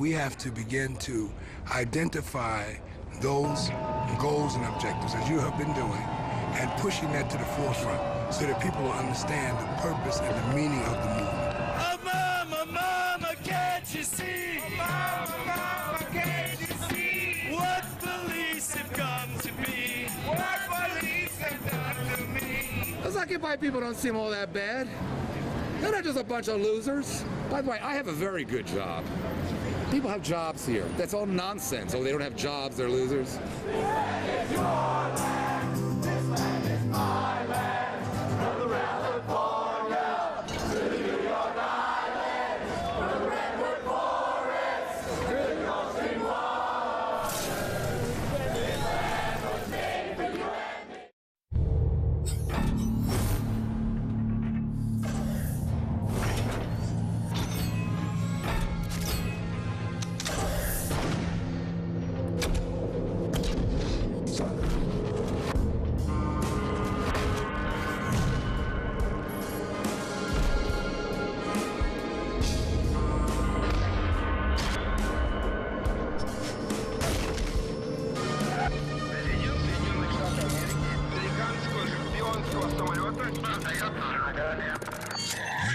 we have to begin to identify those goals and objectives, as you have been doing, and pushing that to the forefront so that people will understand the purpose and the meaning of the movement. Oh, mama, mama, can't you see? Oh, mama, mama, can't you see? What police have come to be? What police have done to me? Those Occupy people don't seem all that bad. They're not just a bunch of losers. By the way, I have a very good job. People have jobs here. That's all nonsense. Oh, they don't have jobs, they're losers. This land is your land. This land is my land. From the Redwood California to the New York Island. From the Redwood Forest to the Gulf Stream Wall. This land was made for you and me.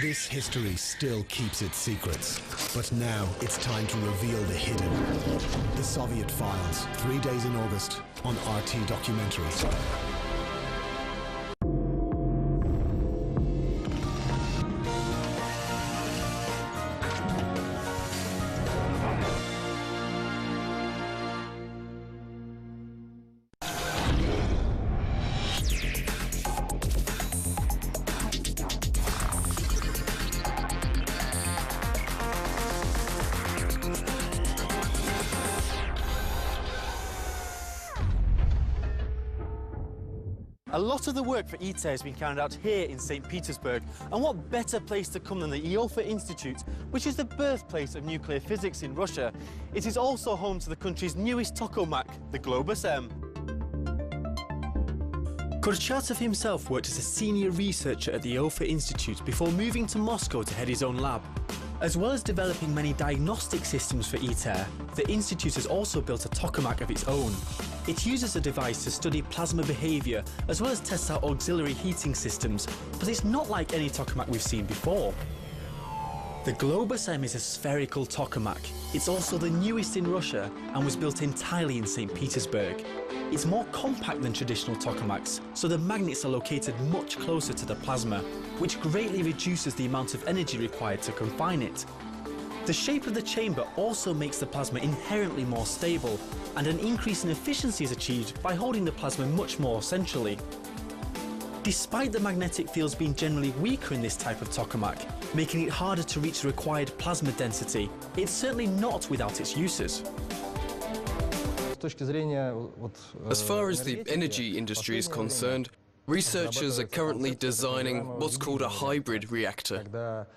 This history still keeps its secrets, but now it's time to reveal the hidden. The Soviet Files, 3 days in August on RT Documentary. A lot of the work for ITER has been carried out here in St. Petersburg, and what better place to come than the IOFA Institute, which is the birthplace of nuclear physics in Russia. It is also home to the country's newest tokamak, the Globus M. Kurchatov himself worked as a senior researcher at the IOFA Institute before moving to Moscow to head his own lab. As well as developing many diagnostic systems for ITER, the Institute has also built a tokamak of its own. It uses a device to study plasma behaviour as well as test out auxiliary heating systems, but it's not like any tokamak we've seen before. The Globus M is a spherical tokamak. It's also the newest in Russia and was built entirely in St. Petersburg. It's more compact than traditional tokamaks, so the magnets are located much closer to the plasma, which greatly reduces the amount of energy required to confine it. The shape of the chamber also makes the plasma inherently more stable, and an increase in efficiency is achieved by holding the plasma much more centrally. Despite the magnetic fields being generally weaker in this type of tokamak, making it harder to reach the required plasma density, it's certainly not without its uses. As far as the energy industry is concerned, researchers are currently designing what's called a hybrid reactor.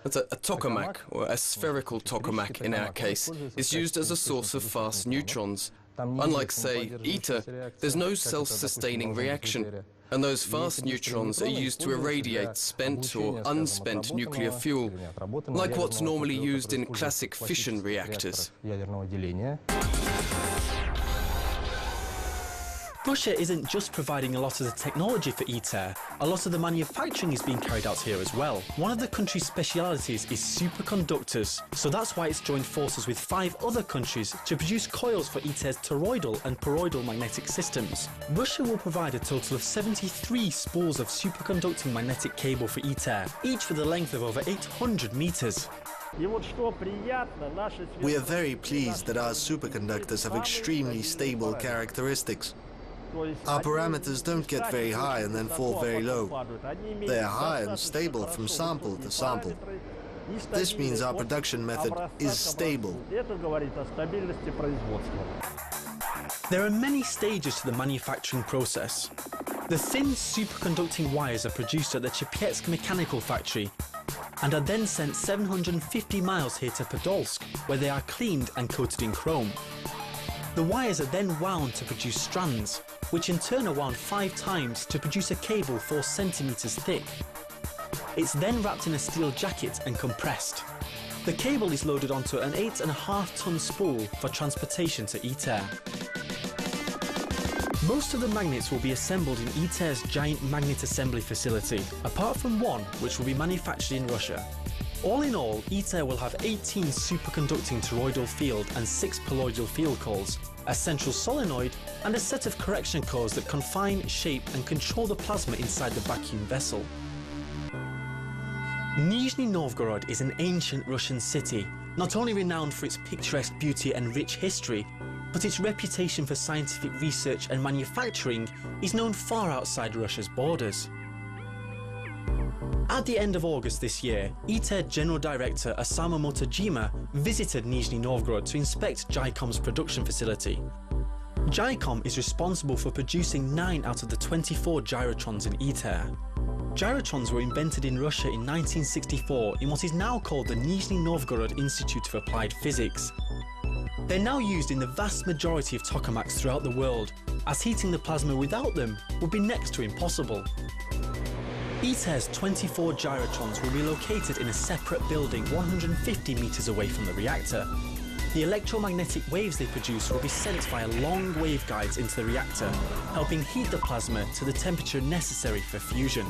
That's a tokamak, or a spherical tokamak in our case, is used as a source of fast neutrons. Unlike, say, ITER, there's no self-sustaining reaction, and those fast neutrons are used to irradiate spent or unspent nuclear fuel, like what's normally used in classic fission reactors. Russia isn't just providing a lot of the technology for ITER, a lot of the manufacturing is being carried out here as well. One of the country's specialities is superconductors, so that's why it's joined forces with 5 other countries to produce coils for ITER's toroidal and poroidal magnetic systems. Russia will provide a total of 73 spools of superconducting magnetic cable for ITER, each with a length of over 800 meters. We are very pleased that our superconductors have extremely stable characteristics. Our parameters don't get very high and then fall very low. They are high and stable from sample to sample. This means our production method is stable. There are many stages to the manufacturing process. The thin superconducting wires are produced at the Chepetsk mechanical factory and are then sent 750 miles here to Podolsk, where they are cleaned and coated in chrome. The wires are then wound to produce strands, which in turn are wound 5 times to produce a cable 4 centimeters thick. It's then wrapped in a steel jacket and compressed. The cable is loaded onto an 8.5-ton spool for transportation to ITER. Most of the magnets will be assembled in ITER's giant magnet assembly facility, apart from one which will be manufactured in Russia. All in all, ITER will have 18 superconducting toroidal field and 6 poloidal field cores, a central solenoid, and a set of correction cores that confine, shape and control the plasma inside the vacuum vessel. Nizhny Novgorod is an ancient Russian city, not only renowned for its picturesque beauty and rich history, but its reputation for scientific research and manufacturing is known far outside Russia's borders. At the end of August this year, ITER General Director Osamu Motojima visited Nizhny Novgorod to inspect JICOM's production facility. JICOM is responsible for producing 9 out of the 24 gyrotrons in ITER. Gyrotrons were invented in Russia in 1964 in what is now called the Nizhny Novgorod Institute of Applied Physics. They're now used in the vast majority of tokamaks throughout the world, as heating the plasma without them would be next to impossible. ITER's 24 gyrotrons will be located in a separate building 150 meters away from the reactor. The electromagnetic waves they produce will be sent via long waveguides into the reactor, helping heat the plasma to the temperature necessary for fusion.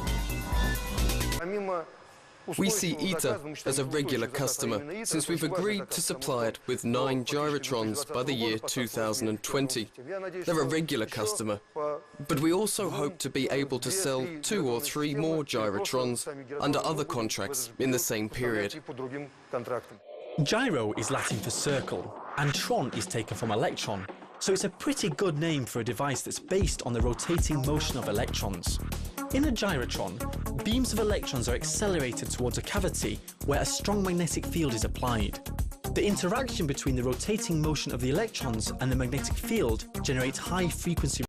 We see ITER as a regular customer, since we've agreed to supply it with 9 gyrotrons by the year 2020. They're a regular customer, but we also hope to be able to sell 2 or 3 more gyrotrons under other contracts in the same period. Gyro is Latin for circle, and tron is taken from electron, so it's a pretty good name for a device that's based on the rotating motion of electrons. In a gyrotron, beams of electrons are accelerated towards a cavity where a strong magnetic field is applied. The interaction between the rotating motion of the electrons and the magnetic field generates high-frequency